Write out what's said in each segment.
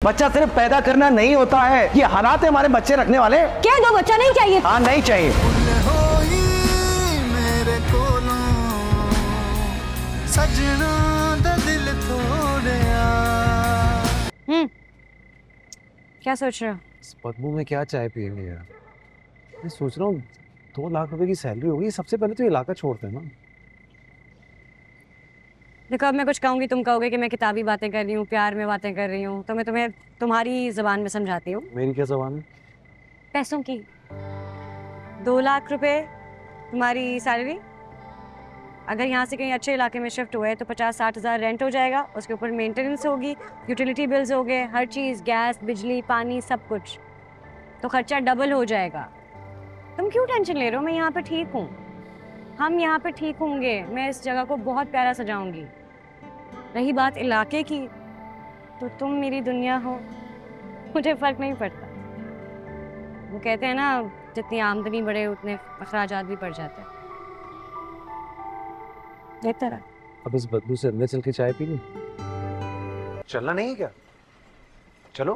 बच्चा सिर्फ पैदा करना नहीं होता है, ये हालात है हमारे बच्चे रखने वाले। क्या दो बच्चा नहीं चाहिए? हाँ नहीं चाहिए। क्या सोच रहे हो? इस बदबू में क्या चाय पियेंगे यार? मैं सोच रहा हूँ 2 लाख रुपए की सैलरी होगी, सबसे पहले तो ये इलाका छोड़ते हैं ना। देखो अब मैं कुछ कहूँगी तुम कहोगे कि मैं किताबी बातें कर रही हूँ, प्यार में बातें कर रही हूँ, तो मैं तुम्हें तुम्हारी ज़बान में समझाती हूँ। मेरी क्या ज़बान है? पैसों की। 2 लाख रुपए तुम्हारी सैलरी, अगर यहाँ से कहीं अच्छे इलाके में शिफ्ट हुए तो 50-60 हज़ार रेंट हो जाएगा, उसके ऊपर मेंटेनेंस होगी, यूटिलिटी बिल्स हो गए, हर चीज़, गैस, बिजली, पानी, सब कुछ, तो खर्चा डबल हो जाएगा। तुम क्यों टेंशन ले रहे हो? मैं यहाँ पे ठीक हूँ, हम यहाँ पे ठीक होंगे, मैं इस जगह को बहुत प्यारा सजाऊंगी। रही बात इलाके की, तो तुम मेरी दुनिया हो, मुझे फ़र्क नहीं पड़ता। वो कहते हैं ना, जितनी आमदनी बढ़े उतने अखराजात भी बढ़ जाते हैं। तरह अब इस बदबू से अंदर चल के चाय पी लूं? चलना नहीं है क्या? चलो।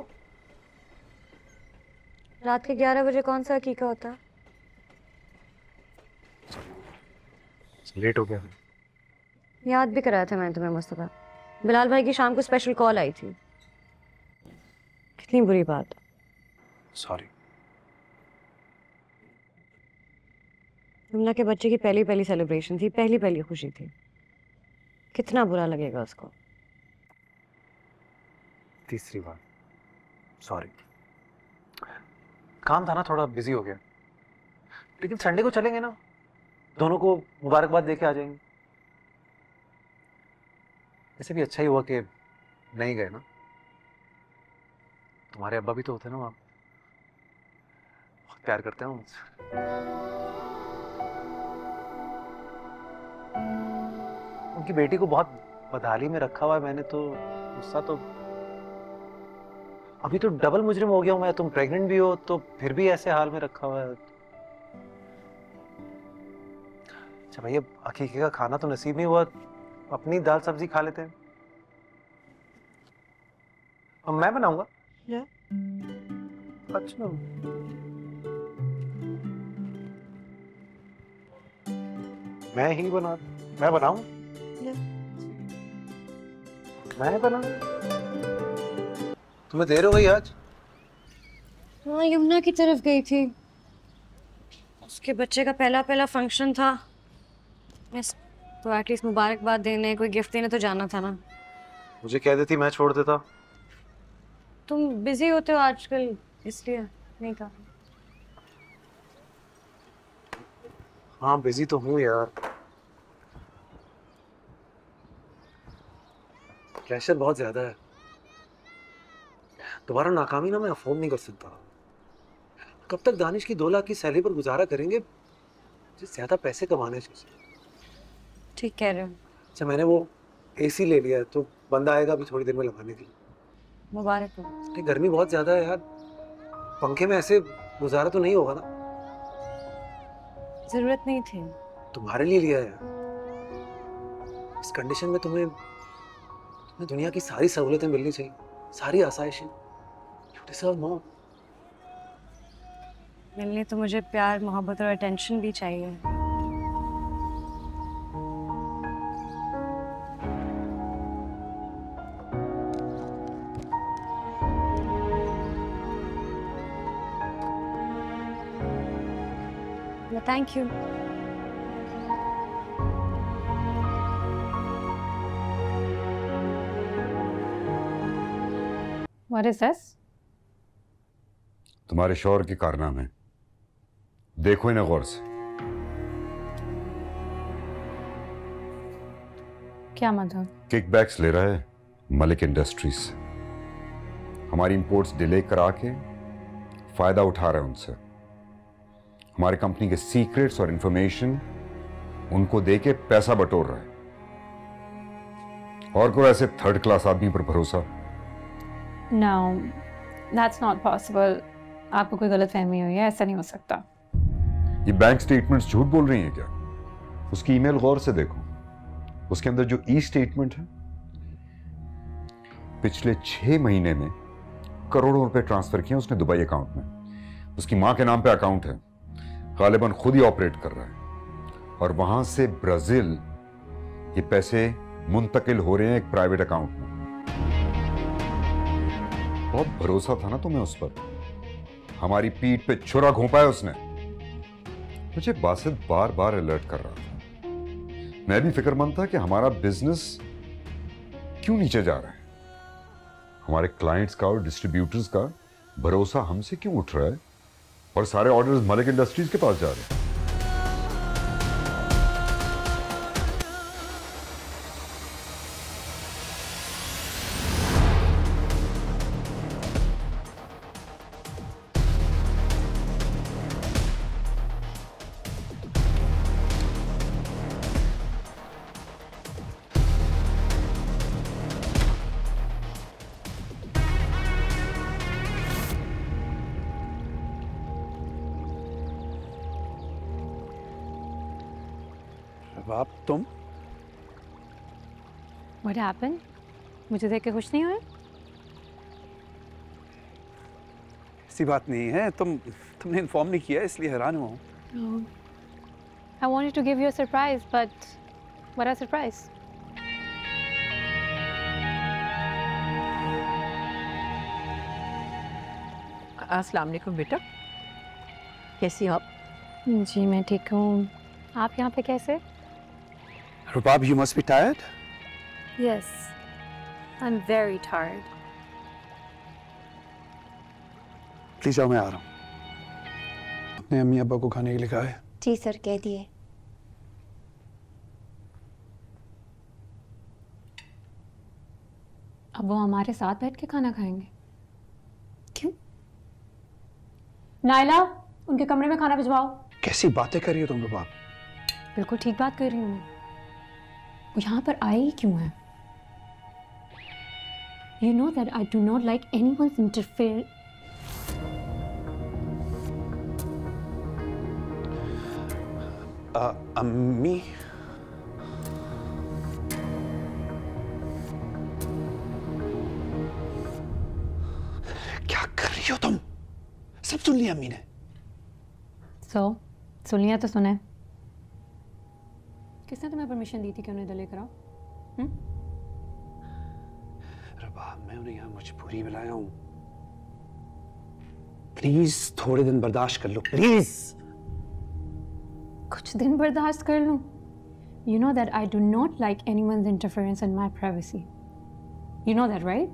रात के 11 बजे कौन सा हकीका होता है? लेट हो गया। याद भी कराया था मैंने तुम्हें मुस्तफा, बिलाल भाई की शाम को स्पेशल कॉल आई थी। कितनी बुरी बात। सॉरी। यमुना के बच्चे की पहली सेलिब्रेशन थी, पहली खुशी थी, कितना बुरा लगेगा उसको। तीसरी बार सॉरी, काम था ना, थोड़ा बिजी हो गया। लेकिन संडे को चलेंगे ना, दोनों को मुबारकबाद देके आ जाएंगे। ऐसे भी अच्छा ही हुआ कि नहीं गए ना, तुम्हारे अब्बा भी तो होते ना वहां, बहुत प्यार करते हैं उनसे। उनकी बेटी को बहुत बदहाली में रखा हुआ है मैंने, तो गुस्सा तो अभी तो डबल मुजरिम हो गया हूं मैं। तुम प्रेग्नेंट भी हो तो फिर भी ऐसे हाल में रखा हुआ है। अच्छा भैया, अकीके का खाना तो नसीब नहीं हुआ, अपनी दाल सब्जी खा लेते हैं। अब मैं बनाऊंगा। अच्छा, मैं बनाऊं? मैं बनाऊं? तुम्हें देर हो गई आज? हाँ, यमुना की तरफ गई थी, उसके बच्चे का पहला फंक्शन था, तो एटलीस्ट मुबारकबाद देने, कोई गिफ्ट देने तो जाना था ना। मुझे कह देती, मैं छोड़ देता। तुम बिजी होते हो आजकल, इसलिए नहीं कहा। हाँ बिजी तो हूँ यार, प्रेशर बहुत ज्यादा है। दोबारा नाकामी ना मैं अफोर्ड नहीं कर सकता। कब तक दानिश की 2 लाख की सैलरी पर गुजारा करेंगे? मुझे ज्यादा पैसे कमाने चाहिए। ठीक कह रहे हो। अच्छा, मैंने वो एसी ले लिया है, तो बंदा आएगा अभी थोड़ी देर में लगाने के लिए। मुबारक हो। गर्मी बहुत ज्यादा है यार, पंखे में ऐसे गुजारा तो नहीं होगा ना। जरूरत नहीं थी। तुम्हारे लिए लिया है। इस कंडीशन में तुम्हें दुनिया की सारी सहूलतें मिलनी चाहिए, सारी आसाइशें। You deserve more. मिलने तो मुझे प्यार, मोहब्बत और अटेंशन भी चाहिए। Thank you. What is this? तुम्हारे शौहर के कारनामे, देखो इन्हें गौर से। क्या मतलब? किकबैक्स ले रहा है मलिक इंडस्ट्रीज से, हमारी इंपोर्ट्स डिले करा के फायदा उठा रहा है उनसे। हमारी कंपनी के सीक्रेट्स और इंफॉर्मेशन उनको देके पैसा बटोर रहा है। और कोई ऐसे 3rd क्लास आदमी पर भरोसा? No, that's not possible. आपको कोई गलतफहमी हुई है, ऐसा नहीं हो सकता। ये बैंक स्टेटमेंट्स झूठ बोल रही हैं क्या? उसकी ईमेल गौर से देखो, उसके अंदर जो ई स्टेटमेंट है, पिछले 6 महीने में करोड़ों रुपए ट्रांसफर किए उसने दुबई अकाउंट में। उसकी मां के नाम पे अकाउंट है, गालिबन खुद ही ऑपरेट कर रहा है, और वहां से ब्राजील ये पैसे मुंतकिल हो रहे हैं एक प्राइवेट अकाउंट में। बहुत भरोसा था ना तुम्हें उस पर, हमारी पीठ पे छुरा घोंपा है उसने। मुझे बासित बार बार अलर्ट कर रहा था, मैं भी फिक्रमंद था कि हमारा बिजनेस क्यों नीचे जा रहा है, हमारे क्लाइंट्स का और डिस्ट्रीब्यूटर्स का भरोसा हमसे क्यों उठ रहा है, और सारे ऑर्डर्स मलिक इंडस्ट्रीज के पास जा रहे हैं। बाप तुम What happened? मुझे देख के खुश नहीं हुए? ऐसी बात नहीं है, तुमने इन्फॉर्म नहीं किया इसलिए हैरान हुआ हूँ। No. I wanted to give you a surprise, but what a surprise. अस्सलाम वालेकुम बेटा, कैसी हो आप? जी मैं ठीक हूँ, आप यहाँ पे कैसे? रुबाब, you must be tired. Yes, I'm very tired. Please जाओ, मैं आ रहा हूँ। अपने अम्मी अब्बा को खाने के लिए कहा है? जी सर, कह दिए। अब वो हमारे साथ बैठ के खाना खाएंगे? क्यों? नायला, उनके कमरे में खाना भिजवाओ। कैसी बातें कर रही हो तुम रुबाब? बिल्कुल ठीक बात कर रही हूँ मैं। वो यहाँ पर आए ही क्यों हैं? You know that I do not like anyone's interfere. अम्मी, क्या कर रही हो तुम? सब सुन लिया अम्मी ने। सुन लिया तो सुने। किसने तुम्हें परमिशन दी थी कि उन्हें इधर लेकर आओ? रुबाब, मैं उन्हें यहाँ मजबूरी में लाया हूँ। प्लीज थोड़े दिन बर्दाश्त कर लो, प्लीज। कुछ दिन बर्दाश्त कर लूं? You know that I do not like anyone's interference in my privacy. You know that, right?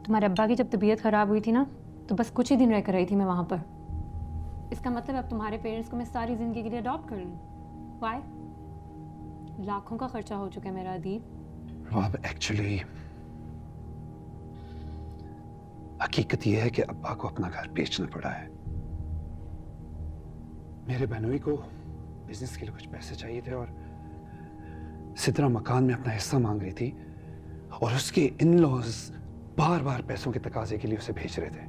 तुम्हारे अब्बा की जब तबीयत खराब हुई थी ना, तो बस कुछ ही दिन रहकर रही थी मैं वहां पर। इसका मतलब अब तुम्हारे पेरेंट्स को मैं सारी जिंदगी के लिए अडॉप्ट कर लूं? Why? लाखों का खर्चा हो चुका है मेरा अदीब। रुबाब, एक्चुअली हकीकत यह है कि अब्बा को अपना घर बेचना पड़ा है। मेरे बहनोई को बिजनेस के लिए कुछ पैसे चाहिए थे और सिद्रा मकान में अपना हिस्सा मांग रही थी, और उसके इन-लॉज बार बार पैसों के तकाजे के लिए उसे भेज रहे थे।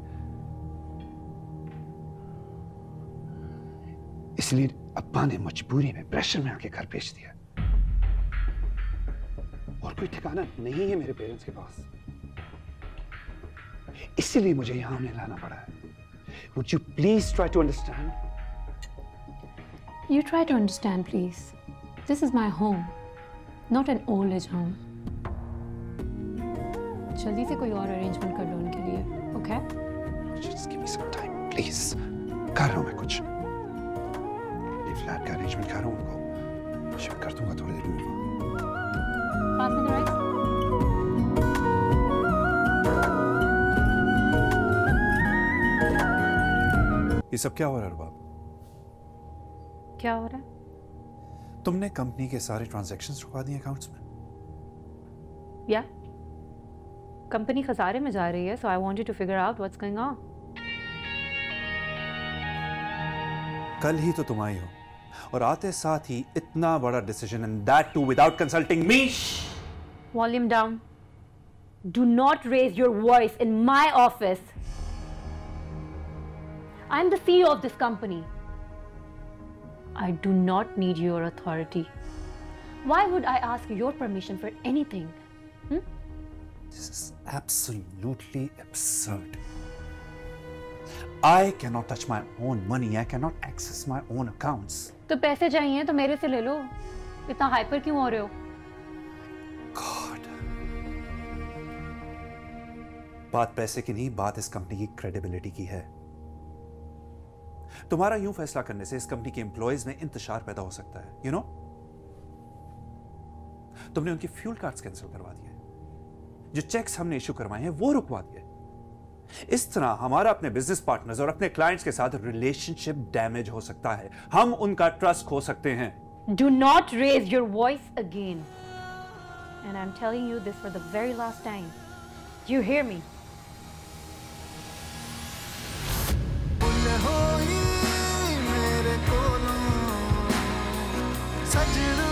इसलिए अब्बा ने मजबूरी में, प्रेशर में आके घर बेच दिया। और कोई ठिकाना नहीं है मेरे पेरेंट्स के पास, इसीलिए मुझे यहां उन्हें लाना पड़ा है। Would you please try to understand? You try to understand, please. This is my home, not an old age home. जल्दी से कोई और अरेंजमेंट कर लो उनके लिए, okay? Just give me some time, please. कर रहा हूं मैं कुछ। ये फ्लैट का अरेंजमेंट कर रहा हूं उनको, शिफ्ट कर दूंगा थोड़ी देर में। Pass me the rice. ये सब क्या हो रहा है रुबाब? क्या हो रहा है? तुमने कंपनी के सारे ट्रांजैक्शंस रुकवा दिए अकाउंट्स में? या कंपनी खसारे में जा रही है, so I wanted to figure out what's going on. कल ही तो तुम आई हो, और आते साथ ही इतना बड़ा decision, and that too without consulting me. Volume down. Do not raise your voice in my office. I'm the CEO of this company. I do not need your authority. Why would I ask your permission for anything? This is absolutely absurd. I cannot touch my own money. I cannot access my own accounts. तो पैसे चाहिए तो मेरे से ले लो, इतना hyper क्यों हो रहे हो? God. बात पैसे की नहीं, बात इस कंपनी की क्रेडिबिलिटी की है। तुम्हारा यूं फैसला करने से इस कंपनी के एम्प्लॉयज में इंतशार पैदा हो सकता है, यू नो? तुमने उनके फ्यूल कार्ड्स कैंसिल करवा दिए, जो चेक्स हमने इशू करवाए हैं वो रुकवा दिए। इस तरह हमारा अपने बिजनेस पार्टनर्स और अपने क्लाइंट्स के साथ रिलेशनशिप डैमेज हो सकता है, हम उनका ट्रस्ट खो सकते हैं। Do not raise your voice again. And I'm telling you this for the very last time. You hear me? मेरे कोलों सजना